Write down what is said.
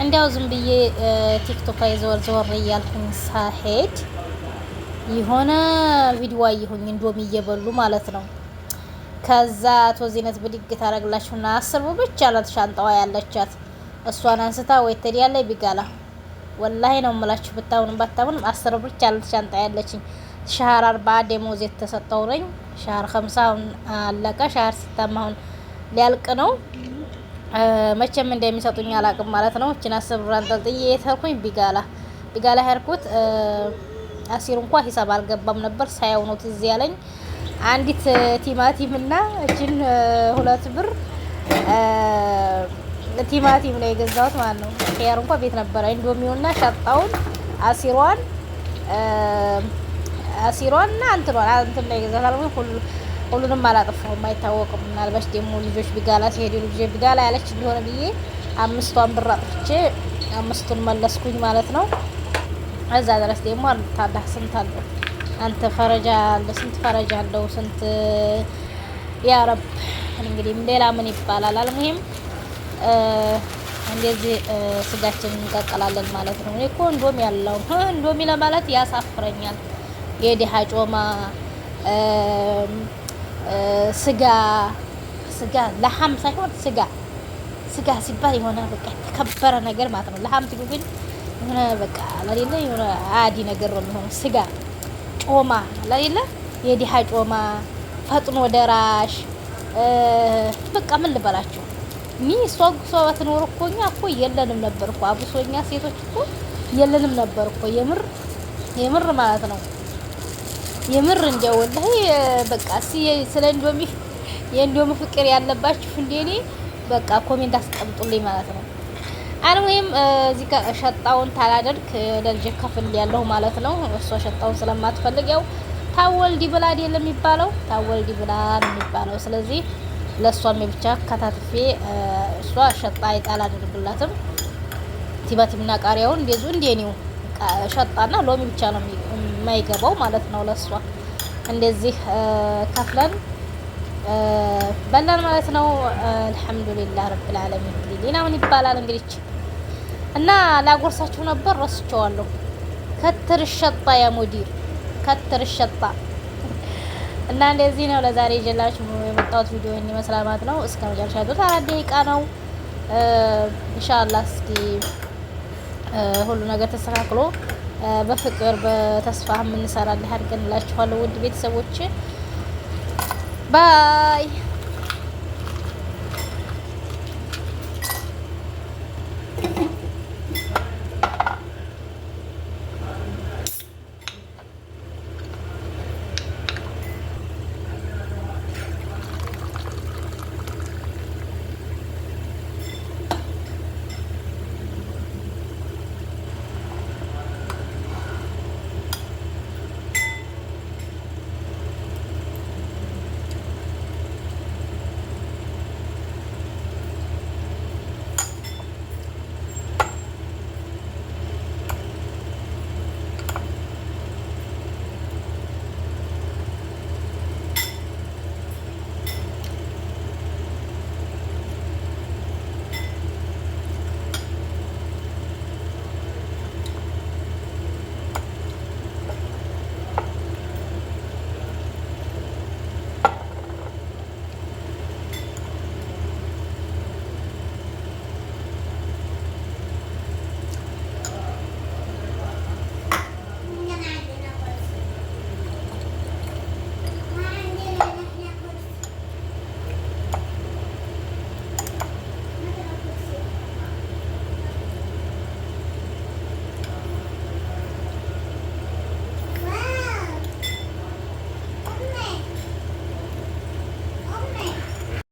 እንዲያው ዝም ብዬ ቲክቶክ ላይ ዘወር ዘወር እያልኩኝ ሳሄድ የሆነ ቪዲዮ አየሁኝ እንዶሚ እየበሉ ማለት ነው። ከዛ አቶ ዚነት ብድግ ታረግላችሁና 10 ብር ብቻ ናት ሻንጣዋ ያለቻት። እሷን አንስታ ወይ ተዲያ ላይ ቢጋላ ወላሂ ነው የምላችሁ ብታውንም ባታውንም 10 ብር ብቻ ናት ሻንጣ ያለችኝ። ሻህር 40 ደሞዝ የተሰጠው ነኝ። ሻህር 50 አለቀ። ሻህር 6 አሁን ሊያልቅ ነው። መቼም እንደሚሰጡኝ አላቅም ማለት ነው። እቺን 10 ብር አንጠልጥዬ የተርኩኝ ቢጋላ ሄርኩት። አሲር እንኳን ሂሳብ አልገባም ነበር ሳያው ነው ትዝ ያለኝ። አንዲት ቲማቲም እና እቺን 2 ብር ቲማቲም ነው የገዛሁት ማለት ነው። ኸያር እንኳን ቤት ነበር። ኢንዶሚውና ሻጣውን አሲሯንና አንተን ነው የገዛሁት። ሁሉንም አላጠፋሁም አይታወቅም። ምናልባሽ ደግሞ ልጆች ቢጋላ ሲሄዱ ልጆች ቢጋላ ያለች እንደሆነ ብዬ 5ቷን ብር አጥፍቼ 5ቱን መለስኩኝ ማለት ነው። እዛ ድረስ ደግሞ ታላህ ስንት አለው አንተ ፈረጃ አለ ስንት ፈረጃ አለው ስንት ያ ረብ። እንግዲህ ሌላ ምን ይባላል? አልሙሂም እንደዚህ ስጋችን እንቀቀላለን ማለት ነው። እኔ እኮ እንዶሚ ያለው እንዶሚ ለማለት ያሳፍረኛል። የዲሃ ጮማ ስጋ ለሐም ሳይሆን ስጋ ሲባል የሆነ በቃ የተከበረ ነገር ማለት ነው። ለሐም ሲሉ ግን የሆነ በቃ ለሌለ የሆነ አዲ ነገር ነው የሚሆነው። ስጋ ጮማ ለሌለ የዲሃ ጮማ ፈጥኖ ደራሽ በቃ ምን ልበላችሁ። እሷ ባትኖር እኮ እኛ እኮ የለንም ነበር እኮ አብሶኛ ሴቶች እኮ የለንም ነበር እኮ የምር ማለት ነው። የምር እንደው ወላሂ በቃ ስለ እንዶሚ የእንዶሚ ፍቅር ያለባችሁ እንደኔ በቃ ኮሜንት አስቀምጡልኝ ማለት ነው። አልሙሂም እዚህ ጋር ሸጣውን ታላደርክ ለልጅ ከፍል ያለው ማለት ነው። እሷ ሸጣውን ስለማትፈልግ ያው ታወልዲ ብላ አይደለም የሚባለው ታወልዲ ብላ የሚባለው። ስለዚህ ለሷም ብቻ ከታትፌ እሷ ሸጣ ይጣል አድርግላትም ቲማቲምና ቃሪያውን እንደኔው ሸጣና ሎሚ ብቻ ነው የማይገባው ማለት ነው። ለሷ እንደዚህ ከፍለን በላን ማለት ነው። አልሐምዱሊላህ ረብል ዓለሚን። ሌላ ምን ይባላል እንግዲህ እና ላጎርሳችሁ ነበር ረስቼዋለሁ። ከትር ሸጣ ያ ሙዲር ከትር ሸጣ እና እንደዚህ ነው ለዛሬ ይዤላችሁ የመጣሁት ቪዲዮ ይመስላል ማለት ነው። እስከ መጨረሻ ድረስ 4 ደቂቃ ነው ኢንሻአላህ። እስኪ ሁሉ ነገር ተስተካክሎ በፍቅር በተስፋ የምንሰራለን አድርገንላችኋለሁ ውድ ቤተሰቦች ባይ